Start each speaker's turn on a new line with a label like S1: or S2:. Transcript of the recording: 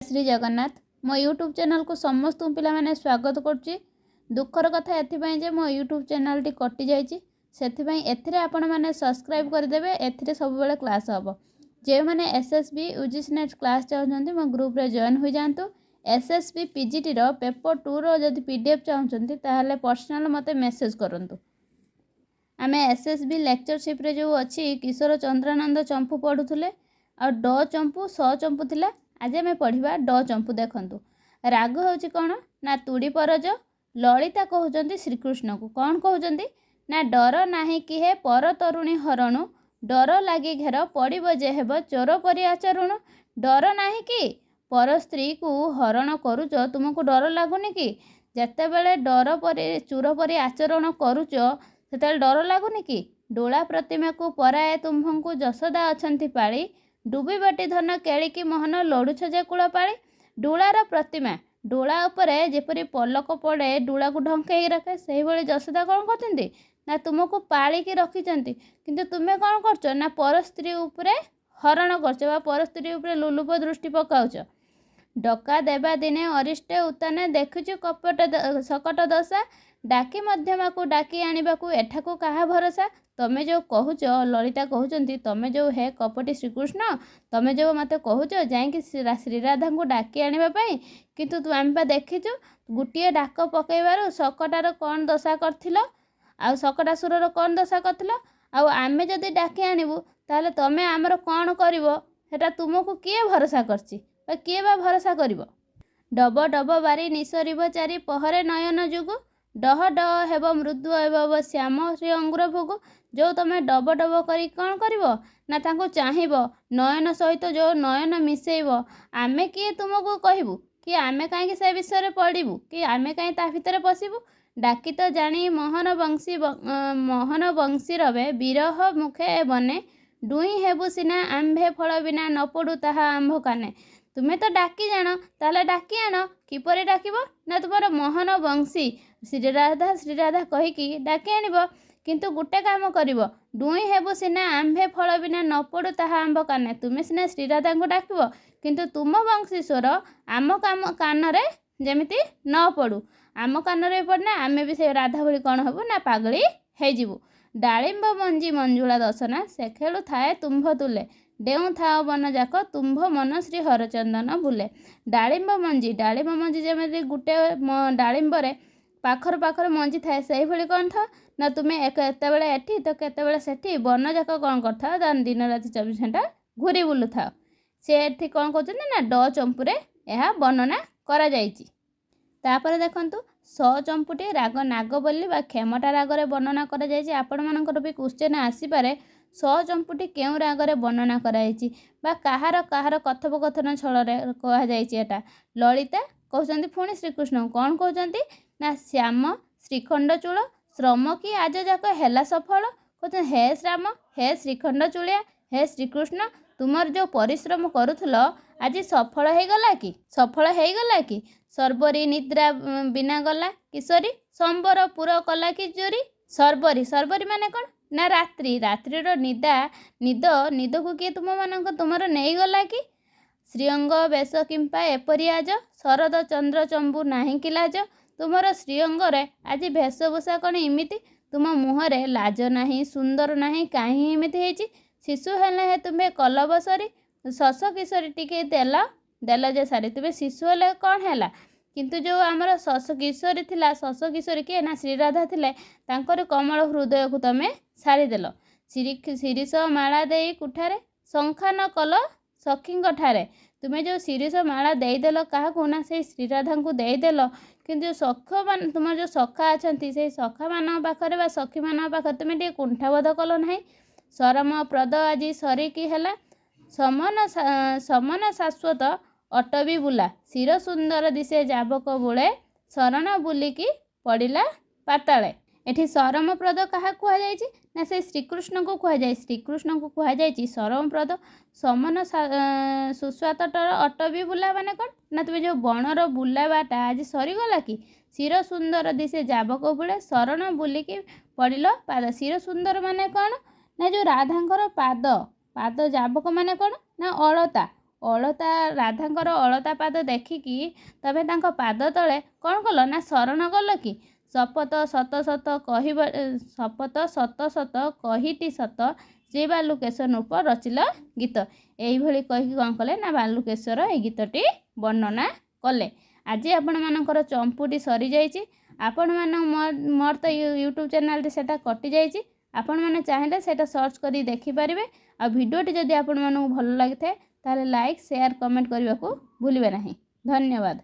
S1: श्री जगन्नाथ मो YouTube channel को समस्त पिला माने स्वागत करुच्ची। दुखर कथा एथिपाई मो यूट्यूब चैनल टी कटि जाइए से एथिरे आपण मैंने सब्सक्राइब करदेवे। एथिरे सब बेले क्लास हम जो मैंने एसएसबी यूजीसी नेट क्लास चाहते मो ग्रुप रे जॉइन हो जातु। एसएसबी पीजीटी रो पेपर 2 रो जदि पीडीएफ चाहते ताहले पर्सनल मते मेसेज करंतु। आमे एसएसबी लेक्चरशिप रे जो अच्छी किशोर चंद्रानंद चंपू पढ़ुले आ ड चंपू स चंपू थिला। आज आम पढ़ा ड चंपू। देखु राग हूँ कौन ना तुड़ी परज ललिता कहते श्रीकृष्ण को कौन कहते ना डर नाही कि हे पर तरुणी हरणु डर लगी घेर पड़ब जे हेब चोर परि आचरण। डर नाही कि पर स्त्री को हरण करुच तुमको डर लगुनि कि जिते बड़े डर परि चोर परि आचरण करुच से डर लगुनि कि डोला प्रतिमा को पराए तुम्भंकु जशोदा अछंती पाली डुबी बाटी धन केलिकी मोहन लड़ुछ जे कूल पाली। डोलार प्रतिमा डोला उपरे जेपरी पलक पड़े डोला को ढंकई रखे से भाई जशोदा कौन करते ना तुमको पालिकी रखिंट किंतु तुम्हें कौन कर ना पर स्त्री उपरे हरण कर पर स्त्री उपरे लुलुप दृष्टि पकाउच। डका देवा दिने अरिष्टे उताने देखुचु कपट सकट दशा डाकी मध्यमा को डाकी आनिबाकू एठाकू कहा भरोसा। तमें जो कहूच ललिता कहते तमें जो हे कपटी श्रीकृष्ण तमें जो मत कहूच जाकि श्रीराधा को डाकी आने किंतु आम देखीचु गोटे डाक पकईबार सकटार कौन दशा कर आ सकटासुर कौन दशा कर आमे जदि डाकी आणबू ताले तमें आमर कौन कर तुमको किए भरोसा करछि किए बा भरोसा करिवो। डब डब बारी निसरिब चारि पहरे नयन जुगु डह डह हेब मृदु एव श्याम श्री अंगुर भोग। जो तुम डब डब करी कौन करिवो ना तांको चाहिब नयन सहित जो नयन मिसेइब आमे किए तुमको कहबू कि आमे कहीं से विषय पढ़ू कि आमे कहीं ता भितर पशिबू। डाकी तो जानी मोहन बंशी रवे विरह मुखे बने डुई हेबू सिना आंभे फल बिना न पड़ू ताहा आंभ काने। तुम्हें तो डाकी जान ताले डाकी आन किपरि डाकिब ना तुमर मोहन बंशी श्रीराधा श्रीराधा कहीकि डाकी आनिब किंतु गोटे काम करिब डुई हेबू सिना आंभे फल बिना न पड़ू ताहा आंभ काने। तुम्हें सिना श्रीराधा को डाकिब किंतु तुम बंशी स्वर आम काम कानरे जेमिति न पड़ू आम कानरे पड़ना आमे भी से राधा भली कौन हबू ना पागली हेजिबू। डालिंब मंजी मंजुला दसना से खेलु थाए तुम्भ तुले डेऊ थाओ बन जाक तुम्भ मन श्री हरचंदन भूले। डालिंब मंजी जमी गोटे डालिंबरे पाखर पाखर मंजी थाए से भली कौन था ना तुम्हें केतबेले एठी तो केतबेले सेठी बन जाक कौन कर दिन राति 24 घंटा घूरी बुलू था। से एठी कौन कहते ना ड चंपुरे यह वर्णना करा जाइछि। तापर देखंतु स चंपुटी राग नागबल्ली बा खेमटा रागरे वर्णना करा जाइछि। आपण मानकर भी क्वेश्चन आसी पारे स चंपुटी केउ रागरे वर्णना कराइछि बा काहार काहार कथोपकथन छଳରେ कहा जाइछि। एटा ललिता कहउछन्ति पुणी श्रीकृष्ण कौन कहउछन्ति ना श्याम श्रीखंड चूल श्रम की आज जाक हेला सफल कहते हे श्याम हे श्रीखंड चूलिया हे श्रीकृष्ण तुमर जो परिश्रम करुथलो आज सफल हो गला कि सर्वरी निद्रा बिना गला किशोरी संबर पुर कला कि चोरी। सर्वरी माने कौन ना रात्रि निदा निद को किए तुमर नहीं गला कि श्रीअंग बेश किंपा एपरी आज शरद चंद्र चंबू नाही कि लाज। तुमर श्रीअंग रे आज वेशभूषा कौन इमिति तुम मुहरे लाज नाही सुंदर नाही कहीं इमिति हेची। शिशु हेले तुम्हें कलब सरी शश किशोरी टिके देल जे सारी तुम्हें शिशु हेले कौन है किंतु जो आमर शश किशोरी थिला शश किशोरी किए ना श्रीराधा थिले तांकर कमल हृदय को तमें सारीदेल। शिरीष माला देई कुठारे शंखा न कल सखी ठारे तुम्हें जो शिरीष माला देदेल क्या ना से श्रीराधा को देदेल किंतु सख मान तुम जो सखा अच्छा से सखा मान पाखे सखी मान पाखे तुम्हें टे कुंठाबोध कल ना। सरम प्रद आज सरिकी हेला समन शाश्वत अटबी बुला शिर सुंदर दिशे जाबक बुले शरण बुलिकी पड़िला पाताले। एठी सरम प्रद क्या कहुई ना से श्रीकृष्ण को कहुए श्रीकृष्ण को कहुई सरम प्रद समन सुस्वात अटबी बुला माने कौन ना तुम्हें जो बणर बुलावाटा आज सरीगला कि शिर सुंदर दिशे जाबक बुले शरण बुलिकी पड़िल पाद। शिर सुंदर माने कौन ना जो राधांकर पाद जाबक माने कौन ना अलता ଅଳତା ରାଧାଙ୍କର ଅଳତା ପାଦ ଦେଖିକି ତମେ ତାଙ୍କ ପାଦ ତଳେ କ'ଣ କଲ ନା ଶରଣ କଲ କି ଶପଥ ସତ ସତ କହିବ ଶପଥ ସତ ସତ କହିଟି ସତ ଶ୍ରୀ ବାଲୁକେଶ୍ୱର ନୃପ ରଚିଲ ଗୀତ। ଏଇଭଳି କହିକି କ'ଣ କଲେ ନା ବାଲୁକେଶ୍ୱର ଏଇ ଗୀତଟି ବର୍ଣ୍ଣନା କଲେ। ଆଜି ଆପଣମାନଙ୍କର ଚମ୍ପୁଟି ସରିଯାଇଛି। ମୋର ତ ୟୁଟ୍ୟୁବ୍ ଚ୍ୟାନେଲ୍ଟି ସେଇଟା କଟିଯାଇଛି। ଆପଣମାନେ ଚାହିଁଲେ ସେଇଟା ସର୍ଚ୍ଚ କରି ଦେଖିପାରିବେ। ଆଉ ଭିଡ଼ିଓଟି ଯଦି ଆପଣମାନଙ୍କୁ ଭଲ ଲାଗିଥାଏ ତାହେଲେ ଲାଇକ୍ ସେୟାର କମେଣ୍ଟ କରିବାକୁ ଭୁଲିବେ ନାହିଁ। ଧନ୍ୟବାଦ।